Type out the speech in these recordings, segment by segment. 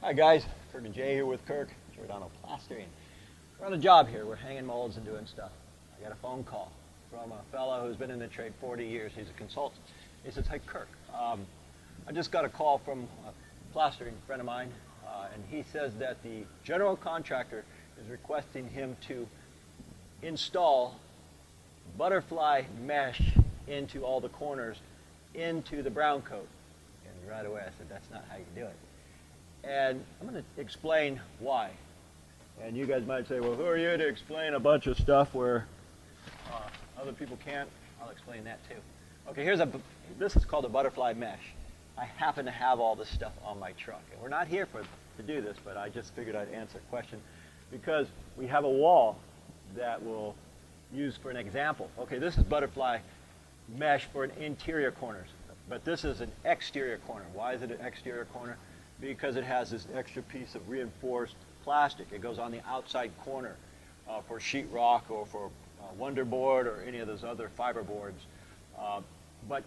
Hi guys, Kirk and Jay here with Kirk, Giordano Plastering. We're on a job here. We're hanging molds and doing stuff. I got a phone call from a fellow who's been in the trade 40 years. He's a consultant. He says, hey Kirk, I just got a call from a plastering friend of mine, and he says that the general contractor is requesting him to install butterfly mesh into all the corners into the brown coat. And right away I said, that's not how you do it. And I'm going to explain why. And you guys might say, well, who are you to explain a bunch of stuff where other people can't? I'll explain that too. Okay, this is called a butterfly mesh. I happen to have all this stuff on my truck. And we're not here to do this, but I just figured I'd answer a question because we have a wall that we'll use for an example. Okay, this is butterfly mesh for an interior corners, but this is an exterior corner. Why is it an exterior corner? Because it has this extra piece of reinforced plastic. It goes on the outside corner for sheetrock or for Wonderboard or any of those other fiber boards. But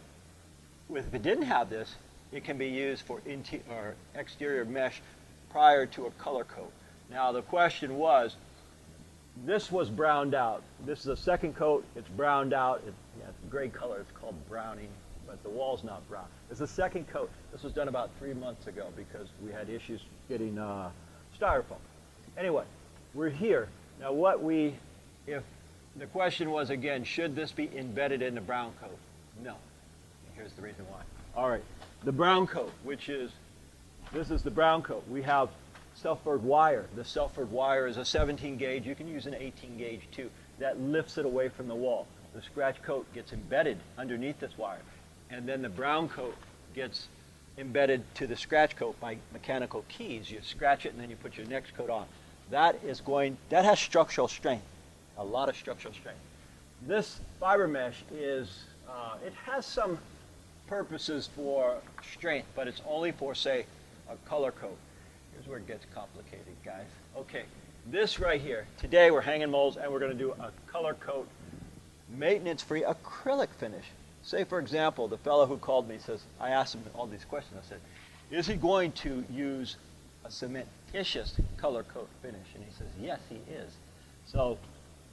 if it didn't have this, it can be used for exterior mesh prior to a color coat. Now the question was, this was browned out. This is a second coat. It's browned out. It's a gray color. It's called browning, but the wall's not brown. It's the second coat. This was done about 3 months ago because we had issues getting styrofoam. Anyway, we're here. Now if the question was again, should this be embedded in the brown coat? No. And here's the reason why. All right, the brown coat, this is the brown coat. We have Selford wire. The Selford wire is a 17 gauge. You can use an 18 gauge too. That lifts it away from the wall. The scratch coat gets embedded underneath this wire. And then the brown coat gets embedded to the scratch coat by mechanical keys. You scratch it and then you put your next coat on. That has structural strength, a lot of structural strength. This fiber mesh it has some purposes for strength, but it's only for, say, a color coat. Here's where it gets complicated, guys. Okay, this right here, today we're hanging molds and we're going to do a color coat, maintenance-free acrylic finish. Say, for example, the fellow who called me says, I asked him all these questions. I said, is he going to use a cementitious color coat finish? And he says, yes, he is. So,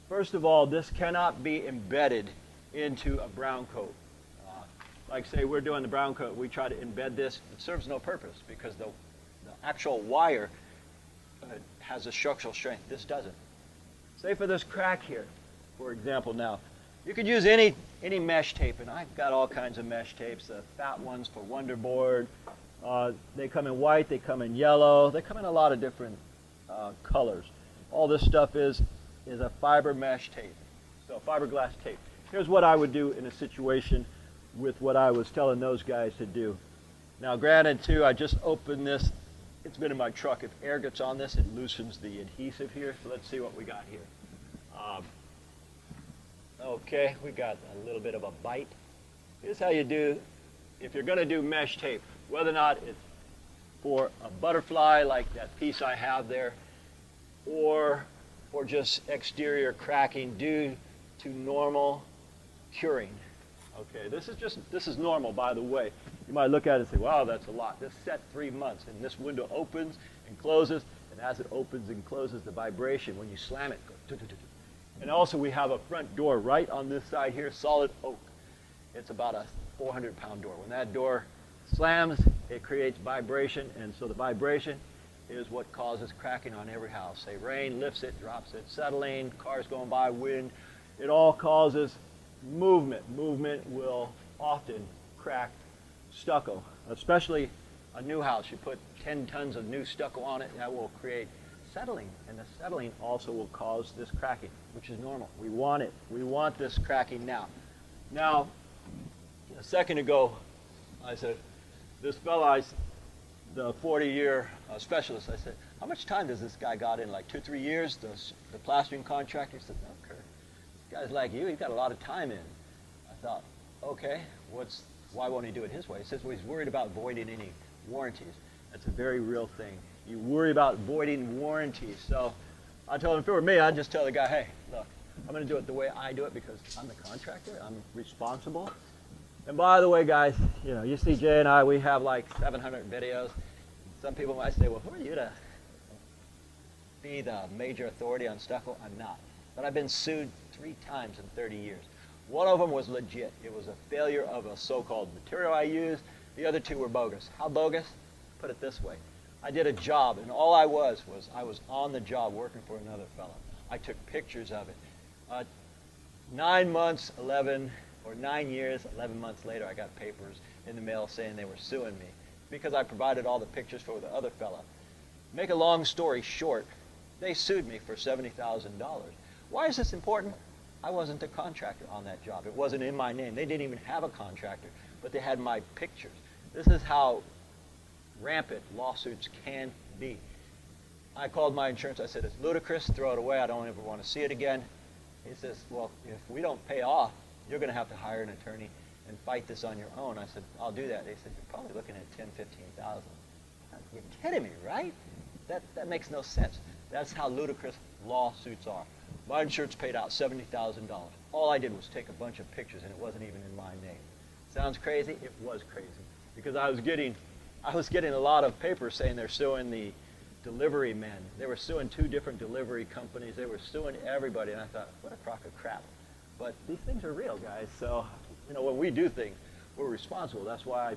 first of all, this cannot be embedded into a brown coat. Like, say, we're doing the brown coat. We try to embed this. It serves no purpose because the actual wire has a structural strength. This doesn't. Say for this crack here, for example now, you could use any mesh tape, and I've got all kinds of mesh tapes, the fat ones for Wonderboard. They come in white, they come in yellow, they come in a lot of different colors. All this stuff is a fiber mesh tape, so fiberglass tape. Here's what I would do in a situation with what I was telling those guys to do. Now granted too, I just opened this. It's been in my truck. If air gets on this, it loosens the adhesive here. So let's see what we got here. Okay, we got a little bit of a bite. Here's how you do, if you're going to do mesh tape, whether or not it's for a butterfly like that piece I have there, or for just exterior cracking due to normal curing. Okay, this is normal, by the way. You might look at it and say, wow, that's a lot. This set 3 months, and this window opens and closes, and as it opens and closes, the vibration, when you slam it, goes. And also we have a front door right on this side here, solid oak. It's about a 400-pound door. When that door slams, it creates vibration, and so the vibration is what causes cracking on every house. Say rain lifts it, drops it, settling, cars going by, wind. It all causes movement. Movement will often crack stucco, especially a new house. You put 10 tons of new stucco on it, that will create settling, and the settling also will cause this cracking, which is normal. We want it. We want this cracking now. Now, a second ago, I said, this fellow, the 40-year specialist, I said, how much time does this guy got in? Like 2 or 3 years? The plastering contractor said, no, Kirk, this guy's like you. He's got a lot of time in. I thought, okay, why won't he do it his way? He says, well, he's worried about voiding any warranties. That's a very real thing. You worry about voiding warranties. So I told him if it were me, I'd just tell the guy, hey, look, I'm going to do it the way I do it because I'm the contractor. I'm responsible. And by the way, guys, you see Jay and I, we have like 700 videos. Some people might say, well, who are you to be the major authority on stucco? I'm not. But I've been sued 3 times in 30 years. One of them was legit. It was a failure of a so-called material I used. The other 2 were bogus. How bogus? Put it this way. I did a job, and all I was on the job working for another fellow. I took pictures of it. 9 months, 11, or 9 years, 11 months later, I got papers in the mail saying they were suing me because I provided all the pictures for the other fellow. Make a long story short, they sued me for $70,000. Why is this important? I wasn't a contractor on that job. It wasn't in my name. They didn't even have a contractor, but they had my pictures. This is how rampant lawsuits can be. I called my insurance. I said, it's ludicrous. Throw it away. I don't ever want to see it again. He says, well, if we don't pay off, you're going to have to hire an attorney and fight this on your own. I said, I'll do that. They said, you're probably looking at $10,000, $15,000. You're kidding me, right? That makes no sense. That's how ludicrous lawsuits are. My insurance paid out $70,000. All I did was take a bunch of pictures, and it wasn't even in my name. Sounds crazy? It was crazy because I was getting a lot of papers saying they're suing the delivery men. They were suing 2 different delivery companies. They were suing everybody, and I thought, what a crock of crap. But these things are real, guys. So, when we do things, we're responsible. That's why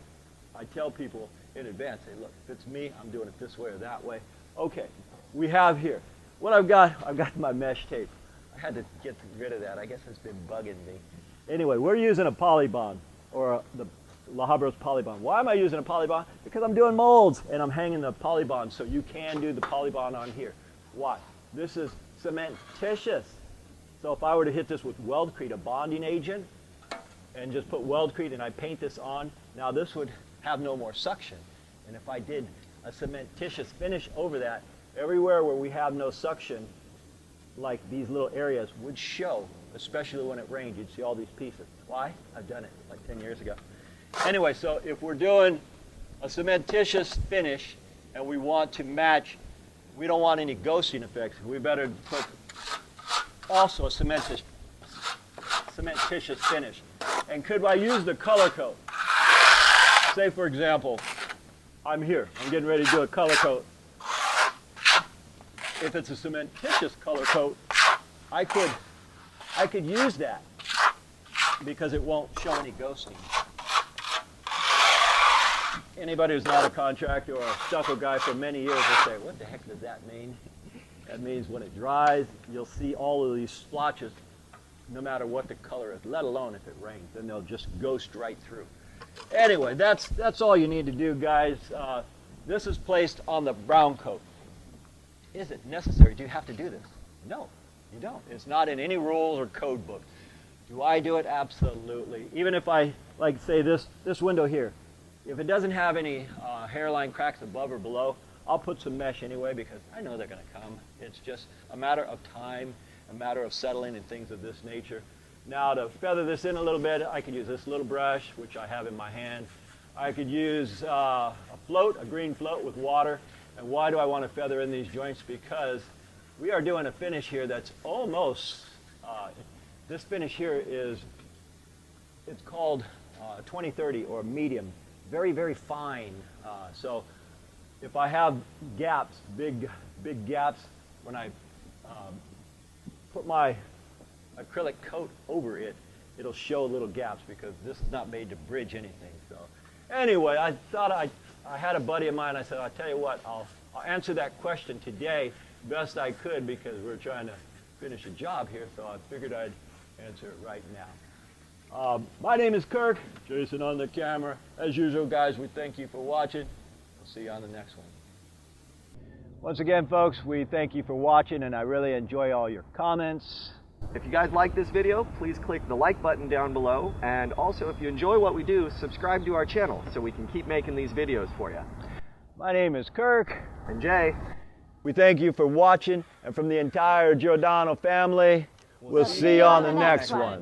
I tell people in advance, hey, look, if it's me, I'm doing it this way or that way. Okay, we have here. What I've got my mesh tape. I had to get rid of that. I guess it's been bugging me. Anyway, we're using a polybond, or the La Habro's polybond. Why am I using a polybond? Because I'm doing molds, and I'm hanging the polybond, so you can do the polybond on here. Why? This is cementitious. So if I were to hit this with Weldcrete, a bonding agent, and just put Weldcrete and I paint this on, now this would have no more suction. And if I did a cementitious finish over that, everywhere where we have no suction, like these little areas, would show, especially when it rained. You'd see all these pieces. Why? I've done it like 10 years ago. Anyway, so if we're doing a cementitious finish and we want to match, we don't want any ghosting effects, we better put also a cementitious finish. And could I use the color coat? Say, for example, I'm getting ready to do a color coat. If it's a cementitious color coat, I could use that because it won't show any ghosting. Anybody who's not a contractor or a stucco guy for many years will say, what the heck does that mean? That means when it dries, you'll see all of these splotches, no matter what the color is, let alone if it rains. Then they'll just ghost right through. Anyway, that's all you need to do, guys. This is placed on the brown coat. Is it necessary? Do you have to do this? No, you don't. It's not in any rules or code book. Do I do it? Absolutely. Even if I, like say this window here, if it doesn't have any hairline cracks above or below, I'll put some mesh anyway because I know they're going to come. It's just a matter of time, a matter of settling and things of this nature. Now to feather this in a little bit, I could use this little brush, which I have in my hand. I could use a green float with water. And why do I want to feather in these joints? Because we are doing a finish here that's almost, this finish here it's called 2030 or medium, very, very fine. So if I have gaps, big gaps, when I put my acrylic coat over it, it'll show little gaps because this is not made to bridge anything. So anyway, I thought I had a buddy of mine. I said, I'll tell you what, I'll answer that question today best I could because we're trying to finish a job here. So I figured I'd answer it right now. My name is Kirk. Jason on the camera. As usual, guys, we thank you for watching. We'll see you on the next one. Once again, folks, we thank you for watching, and I really enjoy all your comments. If you guys like this video, please click the like button down below, and also if you enjoy what we do, subscribe to our channel so we can keep making these videos for you. My name is Kirk. And Jay. We thank you for watching, and from the entire Giordano family, we'll see you on the next one.